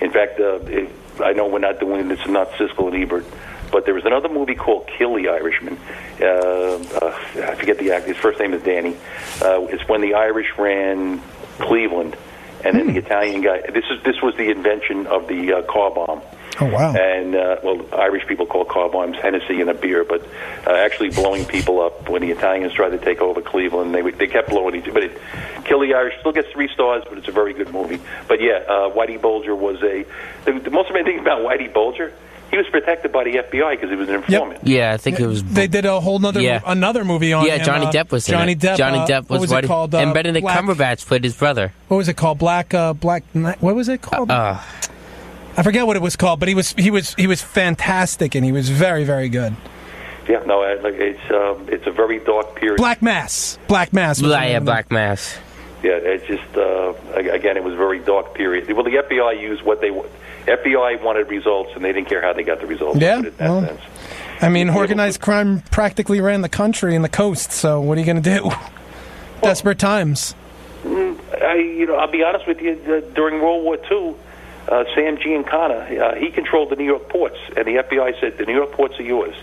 In fact, I know we're not doing this, not Siskel and Ebert, but there was another movie called Kill the Irishman. I forget the actor. His first name is Danny. It's when the Irish ran Cleveland, and then the Italian guy. This was the invention of the car bomb. Oh, wow. And, Irish people call car bombs Hennessy and a beer, but actually blowing people up when the Italians tried to take over Cleveland. They kept blowing each other. But Kill the Irish still gets 3 stars, but it's a very good movie. But, yeah, Whitey Bulger was the most amazing thing about Whitey Bulger, he was protected by the FBI because he was an informant. Yep. Yeah, I think it was... They did a whole another movie on him. Yeah, Johnny Depp was in Johnny it. Depp. Johnny Depp was what was it called? And Benedict Cumberbatch played his brother. What was it called? Black Knight? What was it called? I forget what it was called, but he was fantastic, and he was very, very good. Yeah, no, it's a very dark period. Black Mass. Black Mass. Black Mass. Yeah, it's just, again, it was a very dark period. Well, the FBI used what they... FBI wanted results, and they didn't care how they got the results. Yeah, sense. I mean, organized crime practically ran the country and the coast, so what are you going to do? Well, desperate times. I'll be honest with you, during World War II, Sam Giancana, he controlled the New York ports, and the FBI said, the New York ports are yours,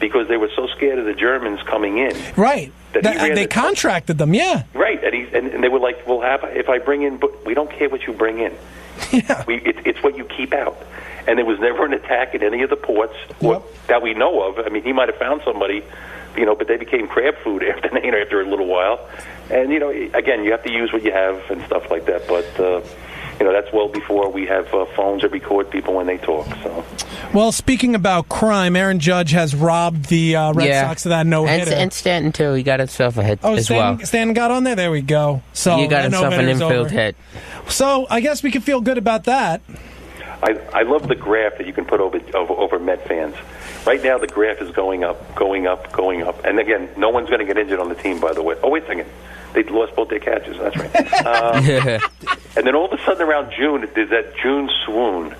because they were so scared of the Germans coming in. Right. They contracted them, yeah. Right, and they were like, if I bring in, but we don't care what you bring in. Yeah. It's what you keep out. And there was never an attack in any of the ports that we know of. I mean, he might have found somebody, but they became crab food after a little while. And, again, you have to use what you have and stuff like that. But, that's well before we have phones that record people when they talk. So. Well, speaking about crime, Aaron Judge has robbed the Red Sox of that no-hitter. And Stanton, too. He got himself a hit as well. Stanton got on there? There we go. So he got himself an infield hit. So I guess we can feel good about that. I love the graph that you can put over Met fans. Right now, the graph is going up, going up, going up. And again, no one's going to get injured on the team, by the way. Oh, wait a second. They lost both their catches. That's right. And then all of a sudden around June, there's that June swoon.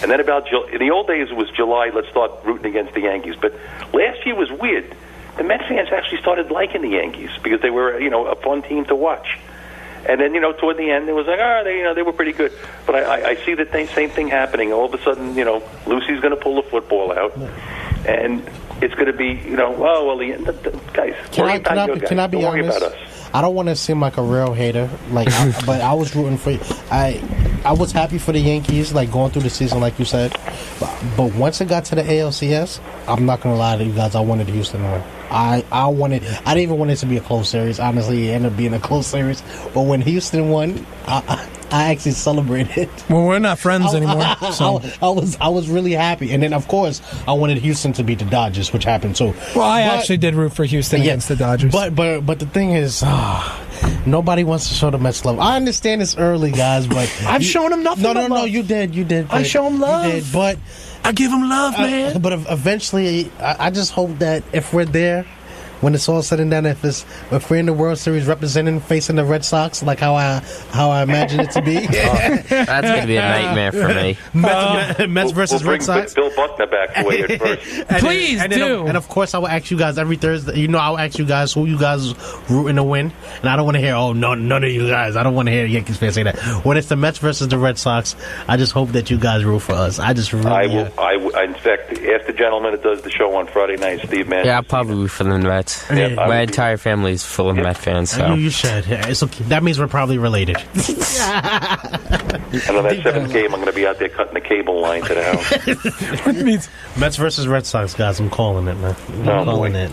And then in the old days, it was July, let's start rooting against the Yankees. But last year was weird. The Met fans actually started liking the Yankees because they were, a fun team to watch. And then, toward the end, it was like, they were pretty good. But I see the same thing happening. All of a sudden, Lucy's going to pull the football out. And it's going to be, guys. Can I be honest? About us. I don't want to seem like a real hater, but I was rooting for you. I was happy for the Yankees, going through the season, like you said. But once it got to the ALCS, I'm not going to lie to you guys, I wanted Houston to win. I didn't even want it to be a close series. Honestly, it ended up being a close series. But when Houston won, I actually celebrated. Well, we're not friends anymore. So. I was really happy. And then, of course, I wanted Houston to beat the Dodgers, which happened too. Well, I actually did root for Houston against the Dodgers. But the thing is, nobody wants to show the Mets love. I understand it's early, guys, but I've shown them nothing. No, you did. I show them love. You did, but I give them love, man. But eventually, I just hope that if we're there, when it's all said and done, if we're in the World Series facing the Red Sox, like how I imagine it to be. That's going to be a nightmare for me. Mets versus Red Sox. Bill Buckner back the way at first. Please do. And of course, I will ask you guys every Thursday. I'll ask you guys who you guys rooting to win. And I don't want to hear, none of you guys. I don't want to hear Yankees fans say that. When it's the Mets versus the Red Sox, I just hope that you guys root for us. I just really. I will. In fact, ask the gentleman that does the show on Friday night, Steve Mann. Yeah, I'll probably root for the Mets. Yeah, my entire family is full of Met fans. So. You should. It's okay. That means we're probably related. And on that 7th game, I'm going to be out there cutting the cable line to the house. What means Mets versus Red Sox, guys. I'm calling it, man. I'm calling it.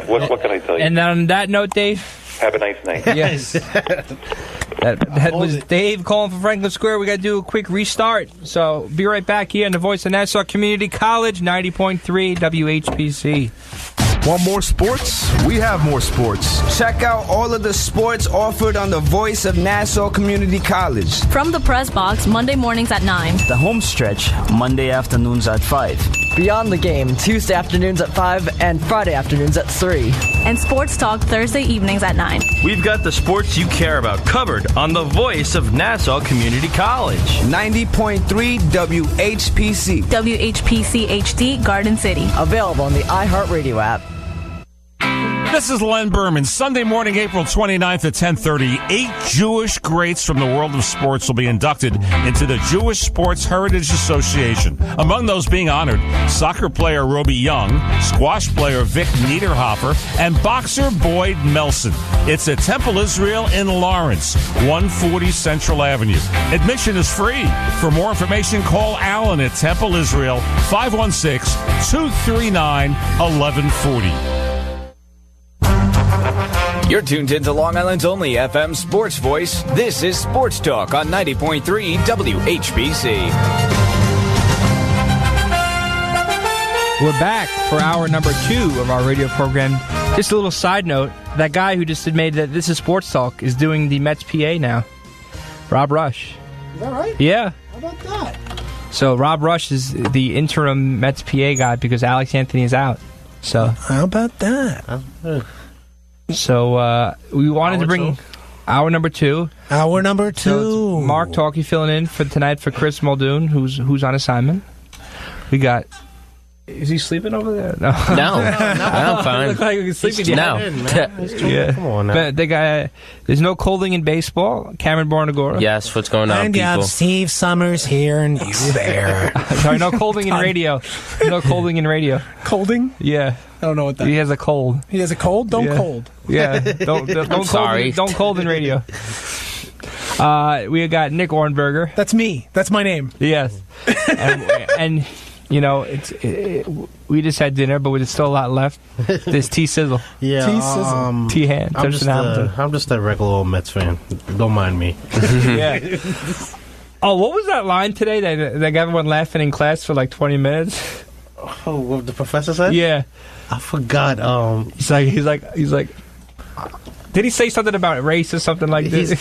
What can I tell you? And on that note, Dave. Have a nice night. Yes. That was Dave calling for Franklin Square. We got to do a quick restart. So be right back here on the Voice of Nassau Community College, 90.3 WHPC. Want more sports? We have more sports. Check out all of the sports offered on the Voice of Nassau Community College. From the press box, Monday mornings at 9. The home stretch, Monday afternoons at 5. Beyond the Game, Tuesday afternoons at 5 and Friday afternoons at 3. And Sports Talk Thursday evenings at 9. We've got the sports you care about covered on the Voice of Nassau Community College. 90.3 WHPC. WHPC HD, Garden City. Available on the iHeartRadio app. This is Len Berman. Sunday morning, April 29th at 10:30. 8 Jewish greats from the world of sports will be inducted into the Jewish Sports Heritage Association. Among those being honored, soccer player Roby Young, squash player Vic Niederhofer, and boxer Boyd Melson. It's at Temple Israel in Lawrence, 140 Central Avenue. Admission is free. For more information, call Alan at Temple Israel, 516-239-1140. You're tuned into Long Island's only FM sports voice. This is Sports Talk on 90.3 WHBC. We're back for hour number 2 of our radio program. Just a little side note, that guy who just admitted that this is Sports Talk is doing the Mets PA now. Rob Rush. Is that right? Yeah. How about that? So Rob Rush is the interim Mets PA guy because Alex Anthony is out. So how about that? So we wanted to bring hour number 2. Hour number 2. So Mark Talkie filling in for tonight for Chris Muldoon, who's on assignment. We got. Is he sleeping over there? No, I'm fine. Look like he's sleeping. No, yeah. Come on now. But the guy, there's no colding in baseball. Cameron Bornagora. Yes, what's going on, and you have Steve Summers here and you there. Sorry, no colding in radio. No colding in radio. Colding? Yeah. I don't know what that He has a cold. He has a cold? Don't cold. Yeah. Don't sorry. Don't cold in radio. We got Nick Ornberger. That's me. That's my name. Yes. and you know, we just had dinner, but there's still a lot left. There's T-Sizzle. Yeah. T-Sizzle. T-Hand. I'm just a regular old Mets fan. Don't mind me. Yeah. Oh, what was that line today that got everyone laughing in class for like 20 minutes? Oh, what the professor said? Yeah. I forgot. He's like. Did he say something about race or something like this? He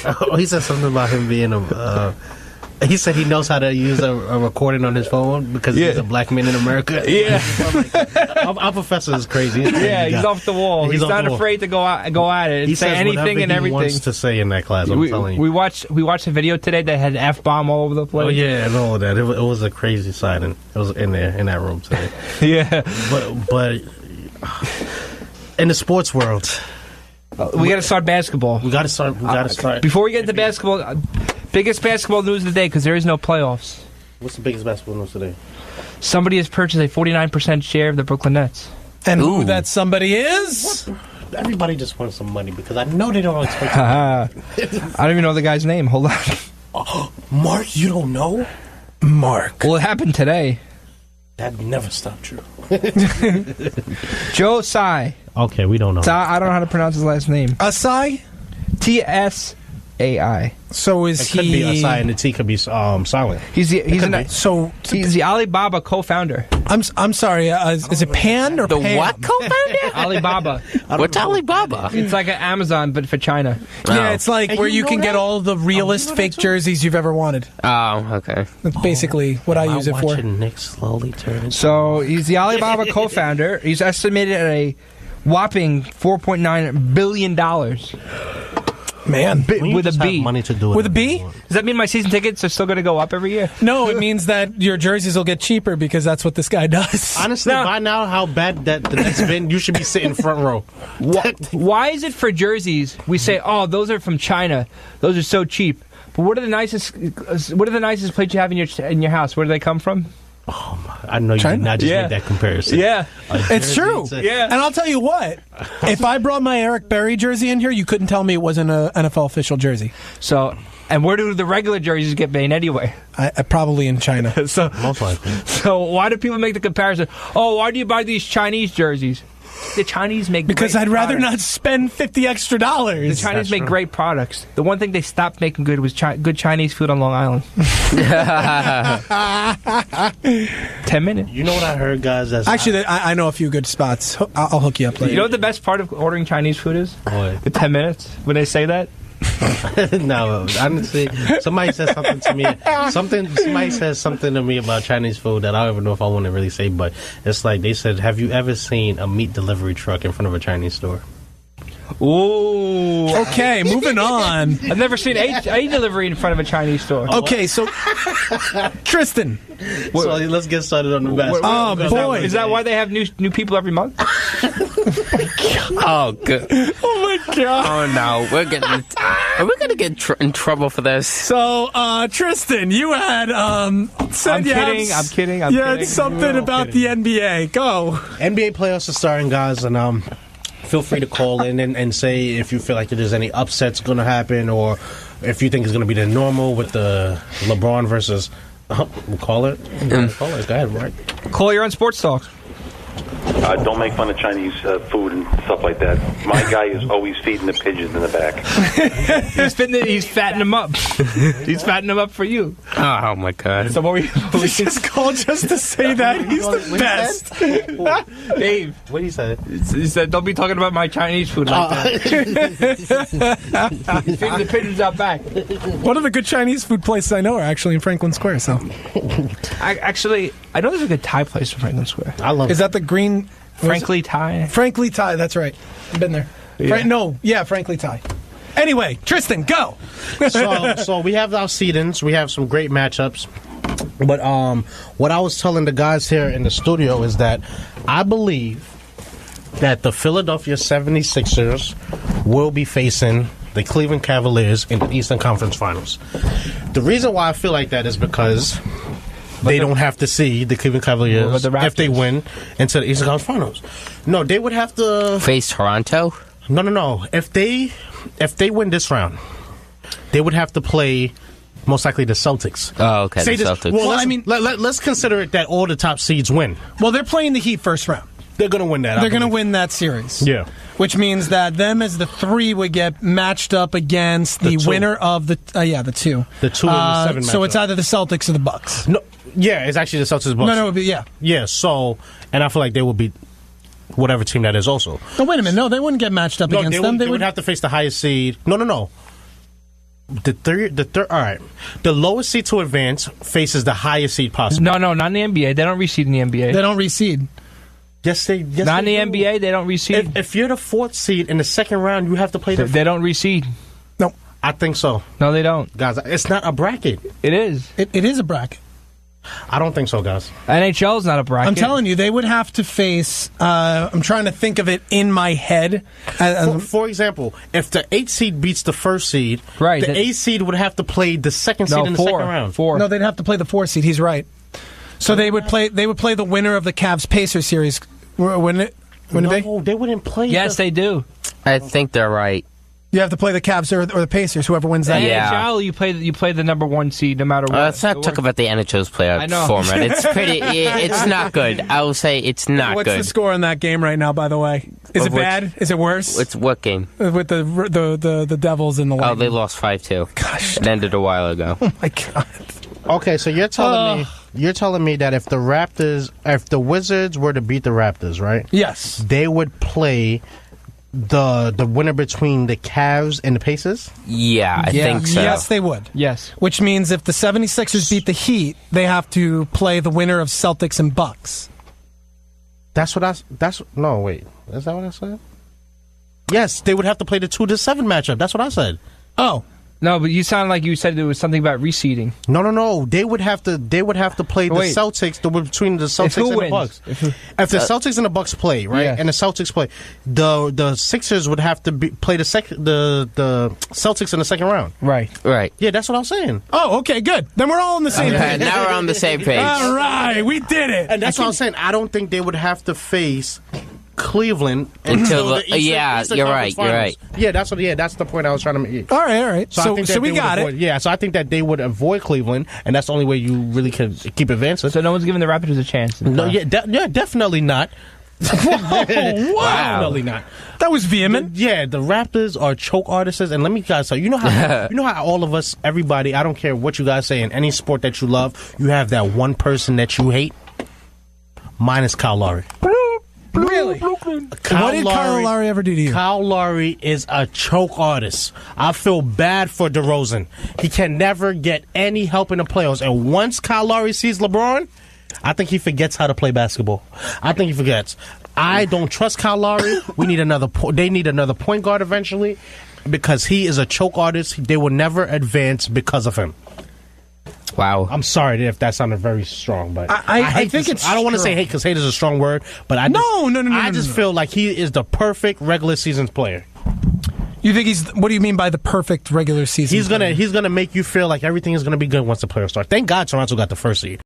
said something about him being a. He said he knows how to use a recording on his phone because he's a black man in America. Yeah. Our professor is crazy. He's off the wall. He's not afraid to go at it. He say says anything and everything. He wants to say in that class. I'm telling you. We watched a video today that had F-bomb all over the place. Oh yeah, and all of that. It was a crazy sighting. It was in that room today. Yeah. But in the sports world, we got to start basketball. We got to start. Before we get into basketball, biggest basketball news of the day because there is no playoffs. What's the biggest basketball news today? Somebody has purchased a 49% share of the Brooklyn Nets. And who that somebody is? What? Everybody just wants some money because I know they don't expect it. I don't even know the guy's name. Hold on. Oh, Mark, you don't know? Mark. Well, it happened today. That never stopped you. Joe Tsai. Okay, we don't know. I don't know how to pronounce his last name. Asai? T-S-A-I. So it could be Asai and the T could be silent. He's the Alibaba co-founder. I'm sorry. Is it Pan or the Pan? what co-founder? Alibaba. What's Alibaba? It's like an Amazon, but for China. Yeah, it's like where you can get all the realest fake jerseys you've ever wanted. Oh, okay. That's basically what I use it for. Nick slowly turn. So he's the Alibaba co-founder. He's estimated at a whopping $4.9 billion. Man, with a B. Money to do it. With a B? Does that mean my season tickets are still going to go up every year? No, it means that your jerseys will get cheaper because that's what this guy does. Honestly, by now, how bad that's been, you should be sitting front row. Why is it for jerseys we say, oh, those are from China, those are so cheap? But what are the nicest plates you have in your house? Where do they come from? Oh, I know you did not just make that comparison. Yeah. It's true. Yeah. And I'll tell you what, if I brought my Eric Berry jersey in here, you couldn't tell me it wasn't an NFL official jersey. So, and where do the regular jerseys get made anyway? I probably in China. So, most likely. So why do people make the comparison? Oh, why do you buy these Chinese jerseys? The Chinese make because great I'd rather products. not spend $50 extra. The Chinese make great products. The one thing they stopped making good was good Chinese food on Long Island. 10 minutes. You know what I heard, guys? Actually, I know a few good spots. I'll hook you up later. You know what the best part of ordering Chinese food is? What? The 10 minutes when they say that. No, honestly, somebody said something to me. Somebody says something to me about Chinese food that I don't even know if I want to really say, but it's like they said, "Have you ever seen a meat delivery truck in front of a Chinese store?" Ooh. Okay, moving on. I've never seen a delivery in front of a Chinese store. Okay, so Tristan. So let's get started on the best. Oh boy, is that why they have new people every month? Oh, good. Oh my god. Oh no, are we gonna get in trouble for this? So, Tristan, you had said I'm kidding. You had something about the NBA. Go. NBA playoffs are starting, guys, and feel free to call in and say if you feel like there's any upsets going to happen, or if you think it's going to be the normal with the LeBron versus. We'll call it. Call it. Go ahead, right? Call your own sports talk. Don't make fun of Chinese food and stuff like that. My guy is always feeding the pigeons in the back. He's fattening them up. He's fattening them up for you. Oh my god. So what we just called just to say that he's the best. Dave, what he said? He said, "Don't be talking about my Chinese food like that." He's feeding the pigeons out back. One of the good Chinese food places I know are actually in Franklin Square. So, I know there's a good Thai place in Franklin Square. I love. Is that the green? Frankly Thai. Frankly Thai. That's right. I've been there. Yeah. Frankly Thai. Anyway, Tristan, go. so we have our seedings. We have some great matchups. But what I was telling the guys here in the studio is that I believe that the Philadelphia 76ers will be facing the Cleveland Cavaliers in the Eastern Conference Finals. The reason why I feel like that is because they don't have to see the Cleveland Cavaliers if they win into the Eastern Conference Finals. No, they would have to face Toronto. No. If they win this round, they would have to play most likely the Celtics. Oh, okay. The Celtics. Well, let's consider it that all the top seeds win. Well, they're playing the Heat first round. They're going to win that. They're going to win that series. Yeah. Which means that them as the 3 would get matched up against the winner of the 2. The 2 and the 7 So it's either the Celtics or the Bucks. No, yeah, it's actually the Celtics. Bucks. No, it would be, yeah. Yeah, so, and I feel like they would be whatever team that is also. No, wait a minute. No, they wouldn't get matched up against them. They would have to face the highest seed. No. The third. All right. The lowest seed to advance faces the highest seed possible. No, not in the NBA. They don't reseed in the NBA. They don't reseed. Yes, not in the NBA. They don't reseed. If you're the 4th seed in the second round, you have to play They don't reseed. No, I think so. No, they don't, guys. It's not a bracket. It is. It is a bracket. I don't think so, guys. NHL is not a bracket. I'm telling you, they would have to face. I'm trying to think of it in my head. For example, if the 8th seed beats the 1st seed, right, the 8th seed would have to play the 2nd seed in the second round. 4. No, they'd have to play the 4th seed. He's right. So they would play. They would play the winner of the Cavs-Pacers series. Wouldn't it? Wouldn't it be? No, they wouldn't play. Yes, they do. I think they're right. You have to play the Cavs or the Pacers, whoever wins that. NHL, you play the number 1 seed no matter what. Let's not talk about the NHL's playoff format. It's pretty. It's not good. I will say it's not What's good. What's the score on that game right now? By the way, is it bad? Is it worse? It's what game? With the Devils and the Lightning. Oh, they lost 5-2. Gosh, it ended a while ago. Oh my god. Okay, so you're telling me that if the Wizards were to beat the Raptors, right? Yes, they would play the winner between the Cavs and the Pacers? Yeah, I think so. Yes, they would. Yes. Which means if the 76ers beat the Heat, they have to play the winner of Celtics and Bucks. No, wait. Is that what I said? Yes, they would have to play the 2-7 matchup. That's what I said. Oh. No, but you sound like you said there was something about reseeding. No. They would have to play the Celtics between the Celtics and the Bucks. If the Celtics and the Bucks play, right, and the Celtics play, the Sixers would have to play the Celtics in the second round. Right. Yeah, that's what I was saying. Oh, okay, good. Then we're all on the same page. Now we're on the same page. All right, we did it. And that's what I was saying. I don't think they would have to face Cleveland until the Eastern you're Conference right. Finals. You're right. Yeah, that's the point I was trying to make. All right. So we got it. Yeah, so I think that they would avoid Cleveland, and that's the only way you really can keep advancing. So no one's giving the Raptors a chance. No, definitely not. Wow. Definitely not. That was vehement. The Raptors are choke artists, and let me guys tell you, you know how all of us, everybody, I don't care what you guys say in any sport that you love, you have that one person that you hate. Mine is Kyle Lowry. Really? What did Kyle Lowry ever do to you? Kyle Lowry is a choke artist. I feel bad for DeRozan. He can never get any help in the playoffs. And once Kyle Lowry sees LeBron, I think he forgets how to play basketball. I think he forgets. I don't trust Kyle Lowry. We need they need another point guard eventually because he is a choke artist. They will never advance because of him. Wow. I'm sorry if that sounded very strong, but I think it's. I don't want to say hate because hate is a strong word, but I just feel like he is the perfect regular season player. You think he's? What do you mean by the perfect regular season? He's gonna make you feel like everything is gonna be good once the playoffs start. Thank God Toronto got the first seed.